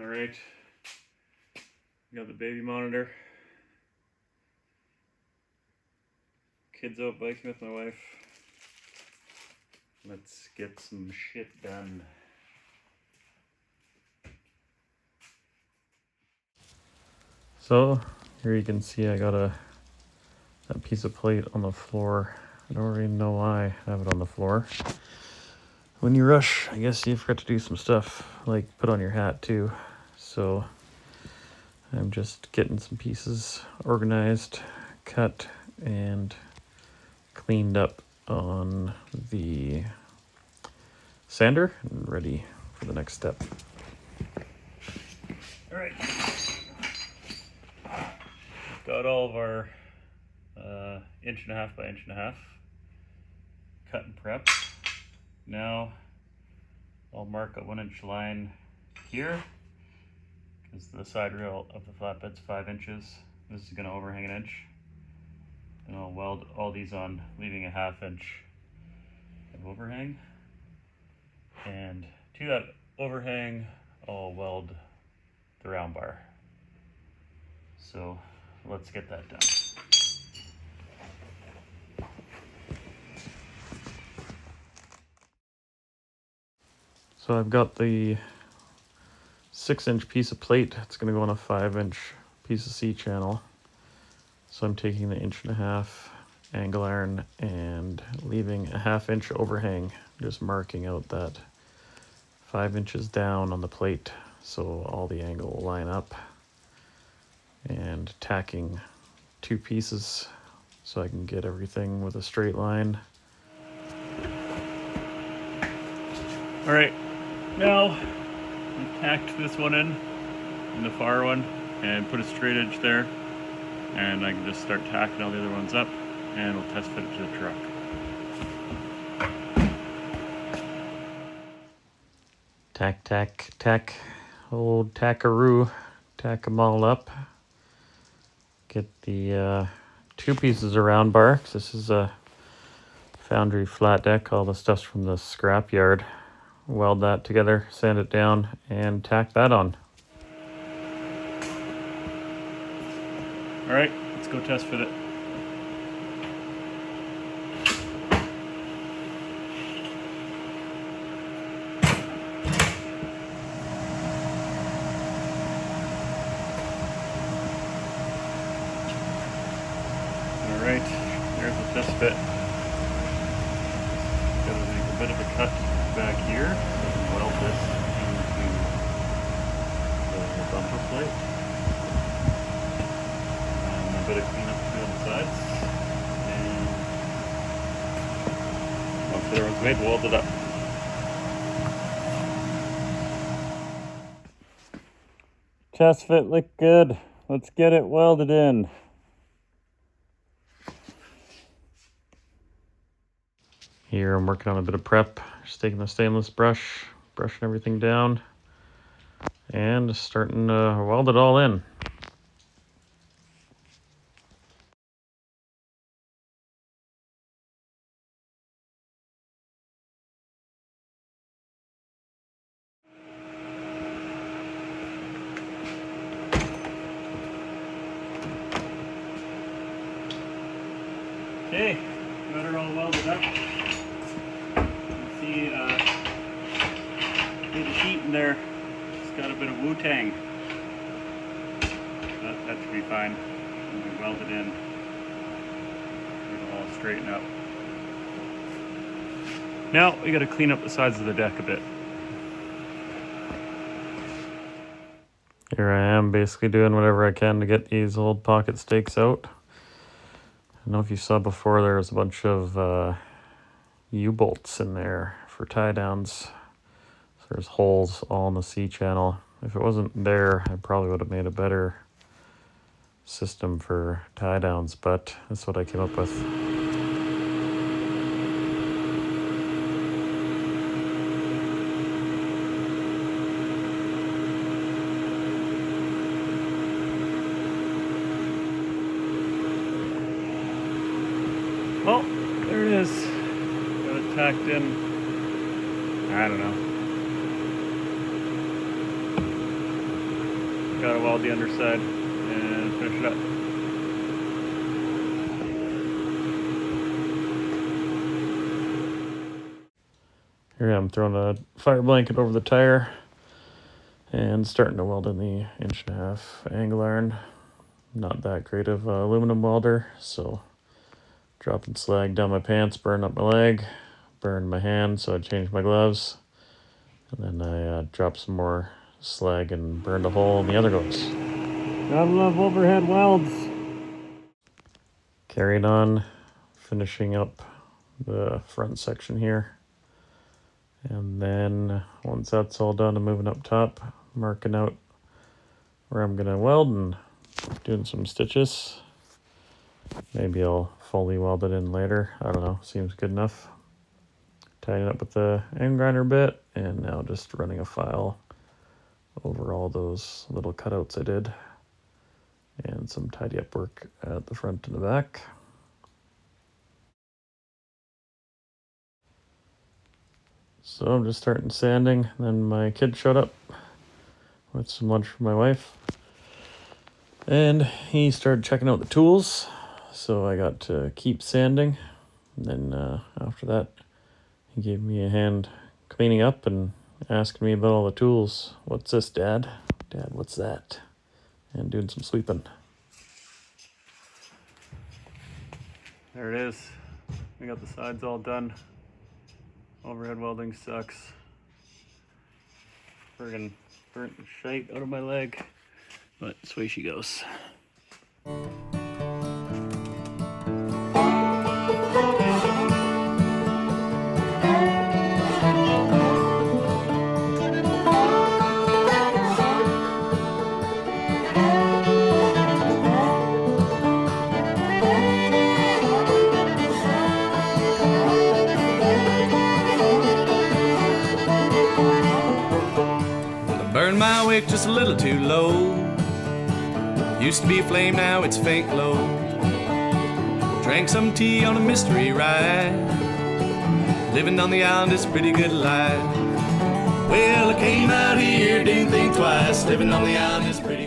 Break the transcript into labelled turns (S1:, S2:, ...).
S1: Alright, got the baby monitor. Kids out biking with my wife. Let's get some shit done. So here you can see I got that piece of plate on the floor. I don't really know why I have it on the floor. When you rush, I guess you forgot to do some stuff, like put on your hat too. So I'm just getting some pieces organized, cut, and cleaned up on the sander and ready for the next step. All right, got all of our 1.5 by 1.5 cut and prepped. Now I'll mark a 1-inch line here because the side rail of the flatbed's 5 inches. This is going to overhang 1 inch. And I'll weld all these on, leaving a 1/2 inch of overhang. And to that overhang, I'll weld the round bar. So let's get that done. So I've got the 6-inch piece of plate. It's going to go on a 5-inch piece of C-channel. So I'm taking the 1.5 inch angle iron and leaving a 1/2 inch overhang, just marking out that 5 inches down on the plate so all the angle will line up, and tacking 2 pieces so I can get everything with a straight line. All right, now I've tacked this one in and the far one and put a straight edge there, and I can just start tacking all the other ones up and we'll test fit it to the truck. Tack, tack, tack, old tackaroo, tack them all up. Get the 2 pieces of round bar, 'cause this is a Foundry flat deck, all the stuff's from the scrap yard. Weld that together, sand it down, and tack that on. All right, let's go test fit it. All right, there's the test fit. Got to make a bit of a cut back here, so I can weld this into the bumper plate. And a bit of cleanup to do on the sides. And once the other one's made, we'll weld it up. Test fit looked good. Let's get it welded in. Here I'm working on a bit of prep, just taking the stainless brush, brushing everything down, and starting to weld it all in. Okay, got her all welded up. See the heat in there. It's got a bit of Wu-Tang. That should be fine. When we weld it in, it'll all straighten up. Now we got to clean up the sides of the deck a bit. Here I am, basically doing whatever I can to get these old pocket stakes out. I don't know if you saw before, there was a bunch of U-bolts in there for tie downs. So there's holes all in the C-channel. If it wasn't there, I probably would have made a better system for tie downs, but that's what I came up with. Oh, there it is. Got it tacked in. I don't know. Gotta weld the underside and finish it up. Here I'm throwing a fire blanket over the tire and starting to weld in the 1.5-inch angle iron. Not that great of an aluminum welder, so dropping slag down my pants, burned up my leg, burned my hand, so I changed my gloves. And then I dropped some more slag and burned a hole in the other gloves. Gotta love overhead welds. Carried on, finishing up the front section here. And then once that's all done, I'm moving up top, marking out where I'm gonna weld and doing some stitches. Maybe I'll fully weld it in later. I don't know, seems good enough. Tying it up with the end grinder bit, and now just running a file over all those little cutouts I did. And some tidy up work at the front and the back. So I'm just starting sanding, then my kid showed up with some lunch for my wife. And he started checking out the tools, so I got to keep sanding. And then after that, he gave me a hand cleaning up and asking me about all the tools. What's this, Dad? Dad, what's that? And doing some sweeping. There it is. We got the sides all done. Overhead welding sucks. Friggin' burnt the shite out of my leg, but this way she goes.
S2: Burned my wick just a little too low. Used to be a flame, now it's a faint glow. Drank some tea on a mystery ride. Living on the island is a pretty good life. Well, I came out here, didn't think twice. Living on the island is pretty